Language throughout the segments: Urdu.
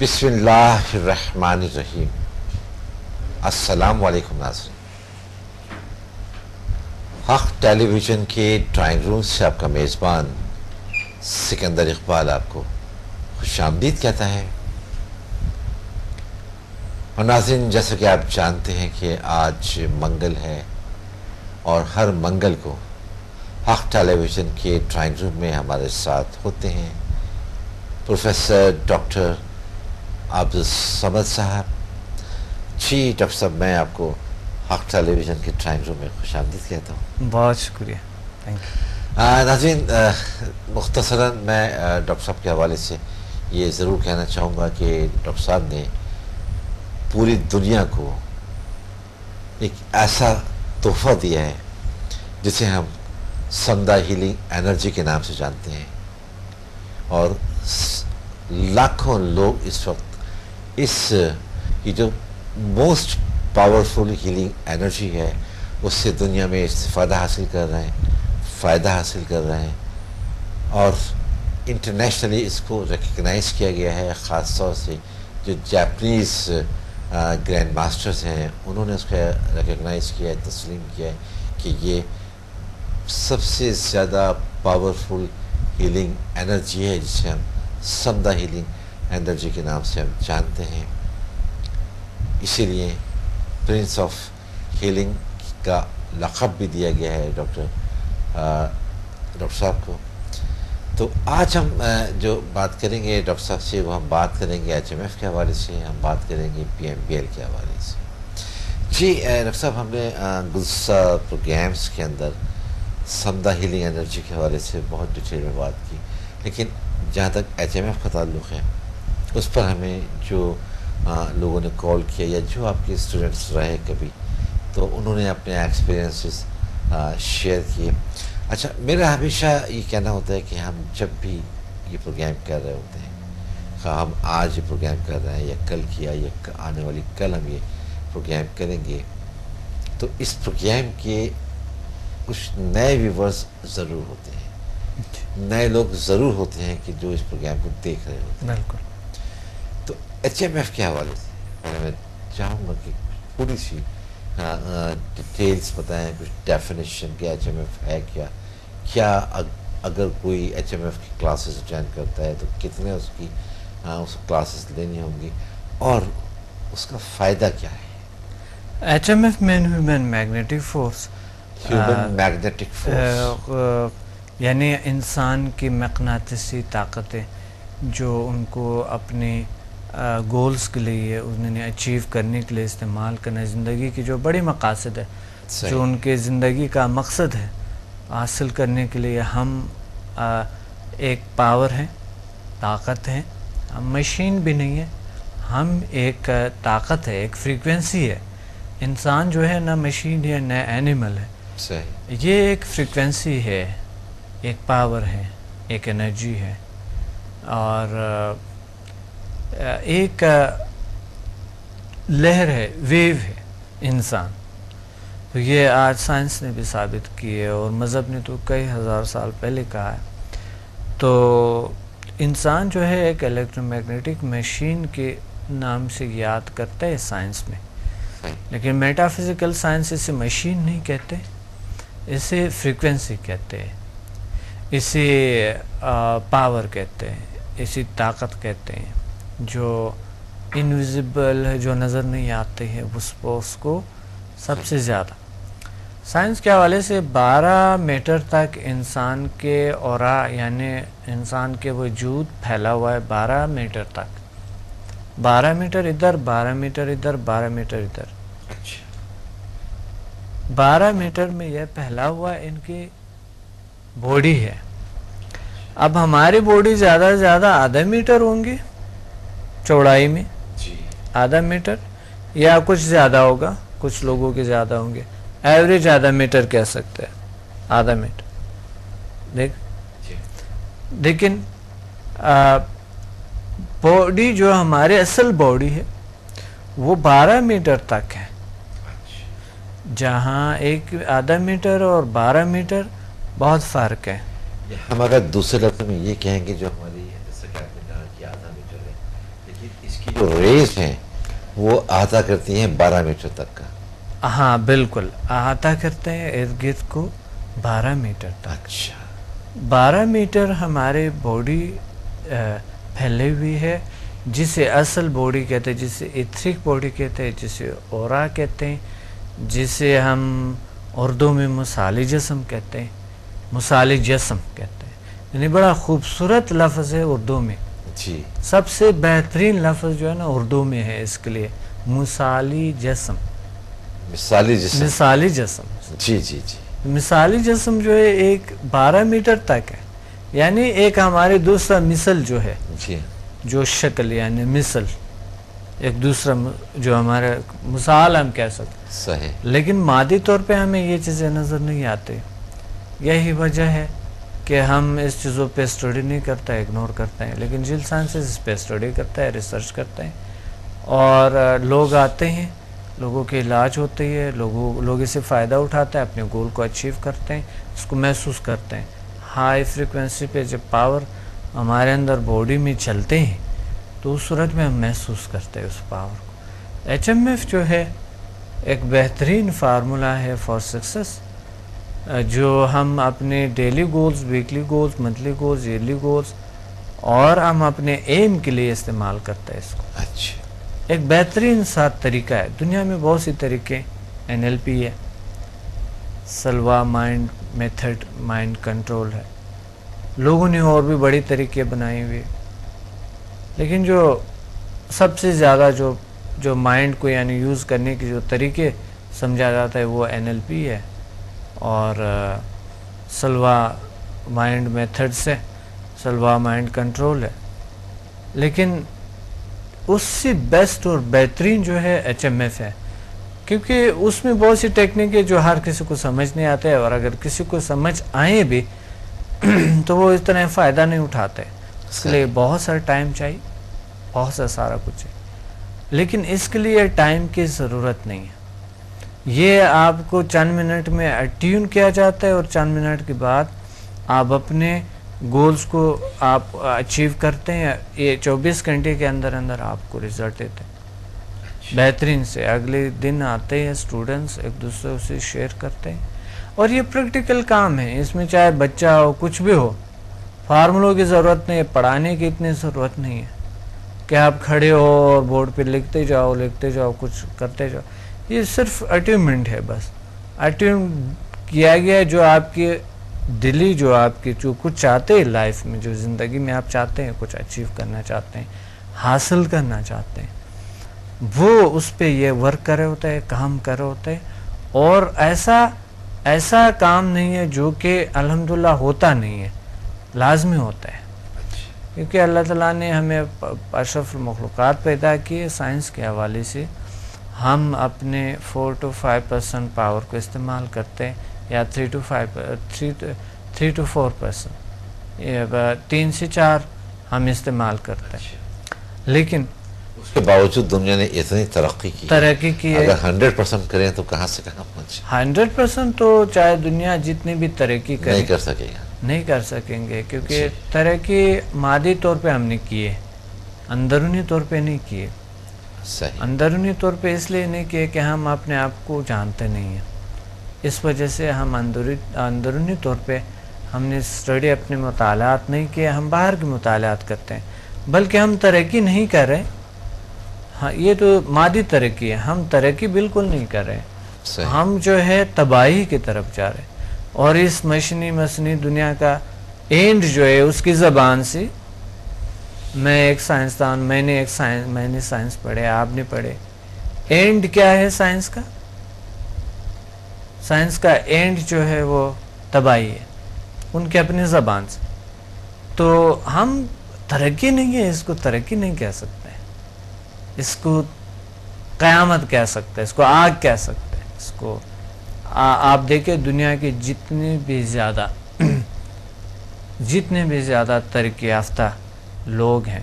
بسم اللہ الرحمن الرحیم. السلام علیکم ناظرین. حق ٹیلی ویژن کے ڈرائنگ روم سے آپ کا میزبان سکندر اقبال آپ کو خوش آمدید کہتا ہے. اور ناظرین، جیسا کہ آپ جانتے ہیں کہ آج منگل ہے اور ہر منگل کو حق ٹیلی ویژن کے ڈرائنگ روم میں ہمارے ساتھ ہوتے ہیں پروفیسر ڈاکٹر عبدالصمد صاحب. جی ڈاکٹر صاحب، میں آپ کو حق ٹیلی ویژن کے ڈرائنگ روم میں خوش آمدید کہتا ہوں. بہت شکریہ. ناظرین، مختصراً میں ڈاکٹر صاحب کے حوالے سے یہ ضرور کہنا چاہوں گا کہ ڈاکٹر صاحب نے پوری دنیا کو ایک ایسا تحفہ دیا ہے جسے ہم سمدہ ہیلنگ انرجی کے نام سے جانتے ہیں، اور لاکھوں لوگ اس وقت یہ جو موسٹ پاورفل ہیلنگ انرجی ہے اس سے دنیا میں استفادہ حاصل کر رہے ہیں، فائدہ حاصل کر رہے ہیں، اور انٹرنیشنلی اس کو ریکگنائز کیا گیا ہے. خاص طور سے جو جاپنیز گرینڈ ماسٹرز ہیں انہوں نے اس کو ریکگنائز کیا ہے، تسلیم کیا ہے کہ یہ سب سے زیادہ پاورفل ہیلنگ انرجی ہے جسے ہم سمدہ ہیلنگ انرجی کے نام سے ہم جانتے ہیں. اسی لیے پرنس آف ہیلنگ کا لقب بھی دیا گیا ہے ڈاکٹر صاحب کو. تو آج ہم جو بات کریں گے ڈاکٹر صاحب سے، وہ ہم بات کریں گے HMF کے حوالے سے، ہم بات کریں گے PMBL کے حوالے سے. جی ڈاکٹر صاحب، ہم نے گزشتہ پروگرامس کے اندر سمدہ ہیلنگ انرجی کے حوالے سے بہت ڈیٹیل میں بات کی، لیکن جہاں تک HMF کا تعلق ہے اس پر ہمیں جو لوگوں نے کال کیا یا جو آپ کے اسٹوڈنٹس رہے کبھی، تو انہوں نے اپنے ایکسپیرینسز شیئر کیے. اچھا، میرا ہمیشہ یہ کہنا ہوتا ہے کہ ہم جب بھی یہ پروگرام کر رہے ہوتے ہیں، ہم آج یہ پروگرام کر رہے ہیں یا کل کیا یا آنے والی کل ہم یہ پروگرام کریں گے، تو اس پروگرام کے کچھ نئے ویورز ضرور ہوتے ہیں، نئے لوگ ضرور ہوتے ہیں کہ جو اس پروگرام کو دیکھ رہے ہوتے ہیں. بالکل. تو HMF کے حوالے سے میں چاہوں گا کہ تھوڑی سی ڈیٹیلز بتائیں، کچھ ڈیفینیشن کہ HMF ہے کیا اگر کوئی HMF کی کلاسز جوائن کرتا ہے تو کتنے اس کلاسز لینی ہوں گی، اور اس کا فائدہ کیا ہے. HMF مین human magnetic force, human magnetic force یعنی انسان کی مقناطیسی طاقتیں جو ان کو اپنے گولز کے لیے انہوں نے اچیو کرنے کے لیے استعمال کرنا، زندگی کی جو بڑی مقاصد ہے، جو ان کے زندگی کا مقصد ہے حاصل کرنے کے لیے ہم ایک پاور ہیں، طاقت ہیں. ہم مشین بھی نہیں ہے، ہم ایک طاقت ہے، ایک فریکوینسی ہے. انسان جو ہے نہ مشین ہے نہ اینیمل ہے، یہ ایک فریکوینسی ہے، ایک پاور ہے، ایک انرجی ہے، اور ایک لہر ہے، ویو ہے انسان. تو یہ آج سائنس نے بھی ثابت کی ہے، اور مذہب نے تو کئی ہزار سال پہلے کہا ہے. تو انسان جو ہے ایک الیکٹرو میگنیٹک مشین کے نام سے یاد کرتا ہے سائنس میں، لیکن میٹا فزیکل سائنس اسے مشین نہیں کہتے، اسے فریکوینسی کہتے ہیں، اسے پاور کہتے ہیں، اسی طاقت کہتے ہیں جو انویزیبل ہے، جو نظر نہیں آتی ہے. اس کو سب سے زیادہ سائنس کے حوالے سے 12 میٹر تک انسان کے اورا، یعنی انسان کے وجود پھیلا ہوا ہے. 12 میٹر تک، 12 میٹر ادھر، 12 میٹر ادھر، 12 میٹر ادھر. 12 میٹر میں یہ پھیلا ہوا ان کی باڈی ہے. اب ہماری باڈی زیادہ سے زیادہ آدھا میٹر ہوں گی چوڑائی میں، آدھا میٹر یا کچھ زیادہ ہوگا، کچھ لوگوں کے زیادہ ہوں گے. ایوریج آدھا میٹر کہہ سکتے ہیں، آدھا میٹر. لیکن باڈی جو ہمارے اصل باڈی ہے وہ 12 میٹر تک ہے، جہاں ایک آدھا میٹر اور 12 میٹر بہت فرق ہے. ہم اگر دوسرے لفظ میں یہ کہیں گے جو ہماری جیسے کہ آپ نے کہا کہ آدھا میٹر ہے، لیکن اس کی جو ریز ہیں وہ احاطہ کرتی ہیں 12 میٹر تک کا. ہاں بالکل احاطہ کرتے ہیں ارد گرد کو 12 میٹر تک. اچھا 12 میٹر ہمارے باڈی پھیلے ہوئی ہے، جسے اصل باڈی کہتے ہیں، جسے ایتھرک باڈی کہتے ہیں، جسے اورا کہتے ہیں، جسے ہم اردو میں مثالی جسم کہتے ہیں، مثالی جسم کہتے ہیں. یعنی بڑا خوبصورت لفظ ہے اردو میں. جی سب سے بہترین لفظ جو ہے نا اردو میں ہے اس کے لیے، مثالی جسم. مثالی جسم. مثالی جسم. جی جی جی. مثالی جسم جو ہے ایک 12 میٹر تک ہے. یعنی ایک ہمارے دوسرا مثل جو ہے، جی جو شکل یعنی مثل، ایک دوسرا جو ہمارا مثال ہم کہہ سکتے ہیں. صحیح. لیکن مادی طور پہ ہمیں یہ چیزیں نظر نہیں آتی. یہی وجہ ہے کہ ہم اس چیزوں پہ اسٹڈی نہیں کرتے، اگنور کرتے ہیں. لیکن جیل سائنسز اس پہ اسٹڈی کرتا ہے، ریسرچ کرتے ہیں، اور لوگ آتے ہیں، لوگوں کے علاج ہوتے ہیں، لوگ اس سے فائدہ اٹھاتے ہیں، اپنے گول کو اچیو کرتے ہیں، اس کو محسوس کرتے ہیں. ہائی فریکوینسی پہ جب پاور ہمارے اندر باڈی میں چلتے ہیں تو اس صورت میں ہم محسوس کرتے ہیں اس پاور کو. ایچ ایم ایف جو ہے ایک بہترین فارمولا ہے فار سکسیس، جو ہم اپنے daily goals, weekly goals, monthly goals, yearly goals اور ہم اپنے ایم کے لیے استعمال کرتے ہیں اس کو. اچھا ایک بہترین ساتھ طریقہ ہے. دنیا میں بہت سی طریقے، این ایل پی ہے، سلوا مائنڈ میتھڈ، مائنڈ کنٹرول ہے. لوگوں نے اور بھی بڑی طریقے بنائے ہوئے، لیکن جو سب سے زیادہ جو مائنڈ کو یعنی یوز کرنے کے جو طریقے سمجھا جاتا ہے وہ این ایل پی ہے اور سلوا مائنڈ میتھڈ سے سلوا مائنڈ کنٹرول ہے. لیکن اس سے بیسٹ اور بہترین جو ہے ایچ ایم ایف ہے، کیونکہ اس میں بہت سی ٹیکنیکیں جو ہر کسی کو سمجھ نہیں آتے، اور اگر کسی کو سمجھ آئیں بھی تو وہ اس طرح فائدہ نہیں اٹھاتے. اس کے لیے بہت سارا ٹائم چاہیے، بہت سارا کچھ چاہیے. لیکن اس کے لیے ٹائم کی ضرورت نہیں ہے. یہ آپ کو چند منٹ میں اٹیون کیا جاتا ہے، اور چند منٹ کے بعد آپ اپنے گولز کو آپ اچیو کرتے ہیں. یہ 24 گھنٹے کے اندر آپ کو رزلٹ دیتے ہیں بہترین سے. اگلے دن آتے ہیں اسٹوڈنٹس، ایک دوسرے سے شیئر کرتے ہیں. اور یہ پریکٹیکل کام ہے، اس میں چاہے بچہ ہو، کچھ بھی ہو، فارمولوں کی ضرورت نہیں ہے، پڑھانے کی اتنی ضرورت نہیں ہے کہ آپ کھڑے ہو اور بورڈ پہ لکھتے جاؤ کچھ کرتے جاؤ. یہ صرف اٹیومنٹ ہے، بس اٹیوم کیا گیا جو آپ کی دلی، جو آپ کی جو کچھ چاہتے ہیں لائف میں، جو زندگی میں آپ چاہتے ہیں، کچھ اچیو کرنا چاہتے ہیں، حاصل کرنا چاہتے ہیں، وہ اس پہ یہ ورک کر رہے ہوتے ہیں، کام کر رہے ہوتے ہیں. اور ایسا کام نہیں ہے جو کہ الحمدللہ ہوتا نہیں ہے، لازمی ہوتا ہے. کیونکہ اللہ تعالیٰ نے ہمیں اشرف المخلوقات پیدا کیے. سائنس کے حوالے سے ہم اپنے 4 to 5% پاور کو استعمال کرتے ہیں، یا 3 to 4%، 3 سے 4 ہم استعمال کرتے ہیں. لیکن اس کے باوجود دنیا نے اتنی ترقی کی ہے. اگر 100% کریں تو کہاں سے کہاں پہنچے. 100% تو چاہے دنیا جتنی بھی ترقی کرے نہیں کر سکیں گے، کیونکہ ترقی مادی طور پہ ہم نے کیے، اندرونی طور پہ نہیں کیے. صحیح. اندرونی طور پہ اس لیے نہیں کیے کہ ہم اپنے آپ کو جانتے نہیں ہیں. اس وجہ سے ہم اندرونی طور پہ ہم نے اسٹڈی، اپنے مطالعات نہیں کیے. ہم باہر کے مطالعات کرتے ہیں، بلکہ ہم ترقی نہیں کر رہے. ہاں یہ تو مادی ترقی ہے، ہم ترقی بالکل نہیں کر رہے. ہم جو ہے تباہی کی طرف جا رہے. اور اس مصنوعی دنیا کا اینڈ جو ہے اس کی زبان سے، میں ایک سائنسدان، میں نے سائنس پڑھے، آپ نے پڑھے. اینڈ کیا ہے سائنس کا؟ سائنس کا اینڈ جو ہے وہ تباہی ہے، ان کے اپنی زبان سے. تو ہم ترقی نہیں ہے، اس کو ترقی نہیں کہہ سکتے، اس کو قیامت کہہ سکتے، اس کو آگ کہہ سکتے. اس کو آپ دیکھیں دنیا کے جتنے بھی زیادہ ترقی یافتہ لوگ ہیں،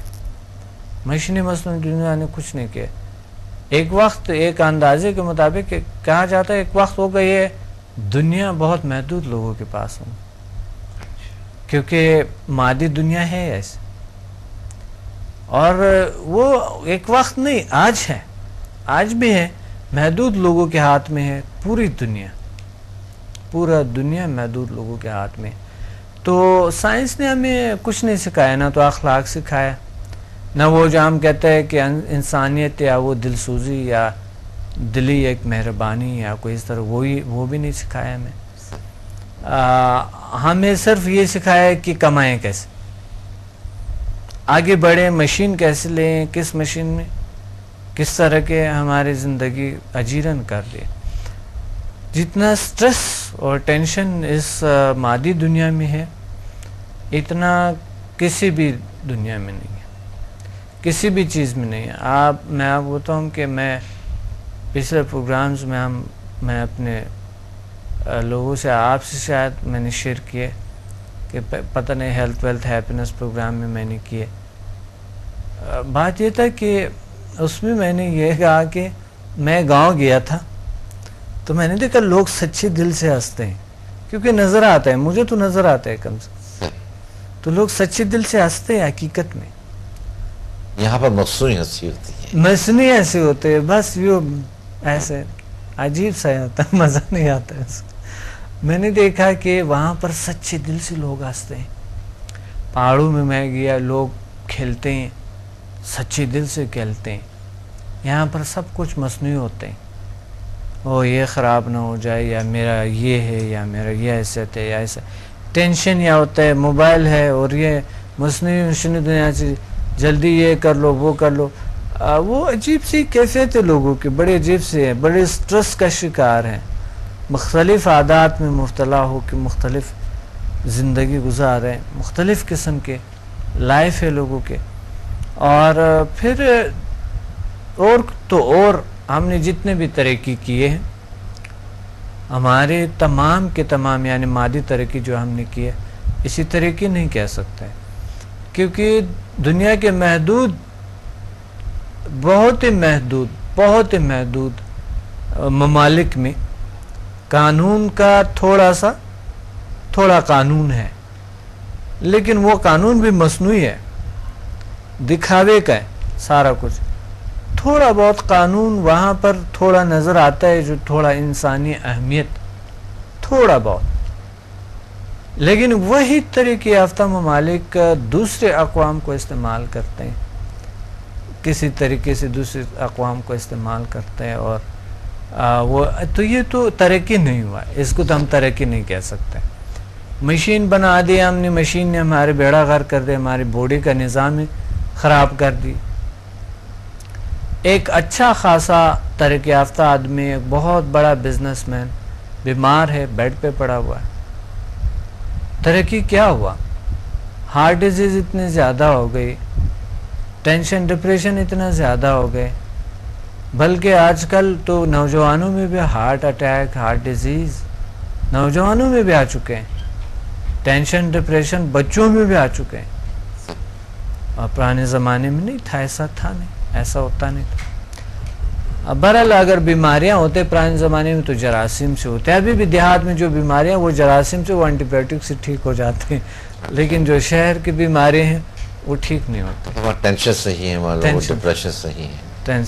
مصنوعی دنیا نے کچھ نہیں کیا. ایک وقت، ایک اندازے کے مطابق کہا جاتا ہے، ایک وقت ہوگا یہ دنیا بہت محدود لوگوں کے پاس ہوں، کیونکہ مادی دنیا ہے ایسے. اور وہ ایک وقت نہیں، آج ہے، آج بھی ہے، محدود لوگوں کے ہاتھ میں ہے پوری دنیا، پورا دنیا محدود لوگوں کے ہاتھ میں. تو سائنس نے ہمیں کچھ نہیں سکھایا، نہ تو اخلاق سکھایا، نہ وہ جو ہم کہتے ہیں کہ انسانیت یا وہ دل سوزی یا دلی ایک مہربانی یا کوئی اس طرح، وہ بھی نہیں سکھایا ہمیں. ہمیں صرف یہ سکھایا کہ کمائیں کیسے، آگے بڑھیں، مشین کیسے لیں، کس مشین میں کس طرح کے ہماری زندگی اجیرن کر لے. جتنا سٹریس اور ٹینشن اس مادی دنیا میں ہے اتنا کسی بھی دنیا میں نہیں ہے، کسی بھی چیز میں نہیں ہے. میں آپ بتاؤں کہ میں پچھلے پروگرامز میں میں اپنے لوگوں سے، آپ سے شاید میں نے شیئر کیے کہ پتہ نہیں ہیلتھ ویلتھ ہیپینس پروگرام میں نے کیے. بات یہ تھا کہ اس میں نے یہ کہا کہ میں گاؤں گیا تھا تو میں نے دیکھا لوگ سچے دل سے ہنستے ہیں، کیونکہ نظر آتا ہے، مجھے تو نظر آتا ہے کم سے کم، تو لوگ سچے دل سے ہنستے ہیں. حقیقت میں یہاں پر مصنوعی ہنسی ہوتی ہے، مصنوعی ایسے ہوتے ہیں، بس وہ ایسے عجیب سا آتا ہے، مزہ نہیں آتا ہے اس کو. میں نے دیکھا کہ وہاں پر سچے دل سے لوگ ہنستے ہیں. پہاڑوں میں گیا، لوگ کھیلتے ہیں، سچے دل سے کھیلتے ہیں. یہاں پر سب کچھ مصنوعی ہوتے ہیں، یہ خراب نہ ہو جائے، یا میرا یہ ہے، یا میرا یہ حیثیت ہے، یا ایسا ٹینشن یا ہوتا ہے، موبائل ہے اور یہ مصنوعی دنیا سے جلدی یہ کر لو، وہ کر لو. وہ عجیب سی کیفیت ہے لوگوں کی، بڑے عجیب سے ہیں، بڑے سٹریس کا شکار ہیں، مختلف عادات میں مبتلا ہو کے مختلف زندگی گزار رہے ہیں، مختلف قسم کے لائف ہے لوگوں کے. اور پھر اور ہم نے جتنے بھی ترقی کیے ہیں، ہمارے تمام کے تمام یعنی مادی ترقی جو ہم نے کی ہے، اسی ترقی نہیں کہہ سکتے، کیونکہ دنیا کے بہت ہی محدود ممالک میں قانون کا تھوڑا قانون ہے، لیکن وہ قانون بھی مصنوعی ہے، دکھاوے کا ہے سارا کچھ. تھوڑا بہت قانون وہاں پر تھوڑا نظر آتا ہے، جو تھوڑا انسانی اہمیت تھوڑا بہت، لیکن وہی ترقی یافتہ ممالک دوسرے اقوام کو استعمال کرتے ہیں، کسی طریقے سے دوسرے اقوام کو استعمال کرتے ہیں. اور وہ تو یہ تو ترقی نہیں ہوا، اس کو تو ہم ترقی نہیں کہہ سکتے. مشین بنا دی ہم نے، مشین نے ہمارے بیڑا غرق کر دیا، ہماری باڈی کا نظام خراب کر دی. ایک اچھا خاصا ترقی یافتہ آدمی، ایک بہت بڑا بزنس مین بیمار ہے، بیڈ پہ پڑا ہوا ہے. ترقی کیا ہوا؟ ہارٹ ڈیزیز اتنے زیادہ ہو گئی، ٹینشن ڈپریشن اتنا زیادہ ہو گئے، بلکہ آج کل تو نوجوانوں میں بھی ہارٹ اٹیک، ہارٹ ڈیزیز نوجوانوں میں بھی آ چکے ہیں، ٹینشن ڈپریشن بچوں میں بھی آ چکے ہیں. اور پرانے زمانے میں نہیں تھا، ایسا ہوتا نہیں تھا. اب بہرحال اگر بیماریاں ہوتے پرانے زمانے میں تو جراثیم سے ہوتے. ابھی بھی دیہات میں جو بیماریاں وہ جراثیم سے، وہ اینٹی بایوٹک سے ٹھیک ہو جاتے ہیں، لیکن جو شہر کی بیماریاں ہیں وہ ٹھیک نہیں ہوتی. ٹینشن صحیح ہے، ڈپریشن صحیح ہے.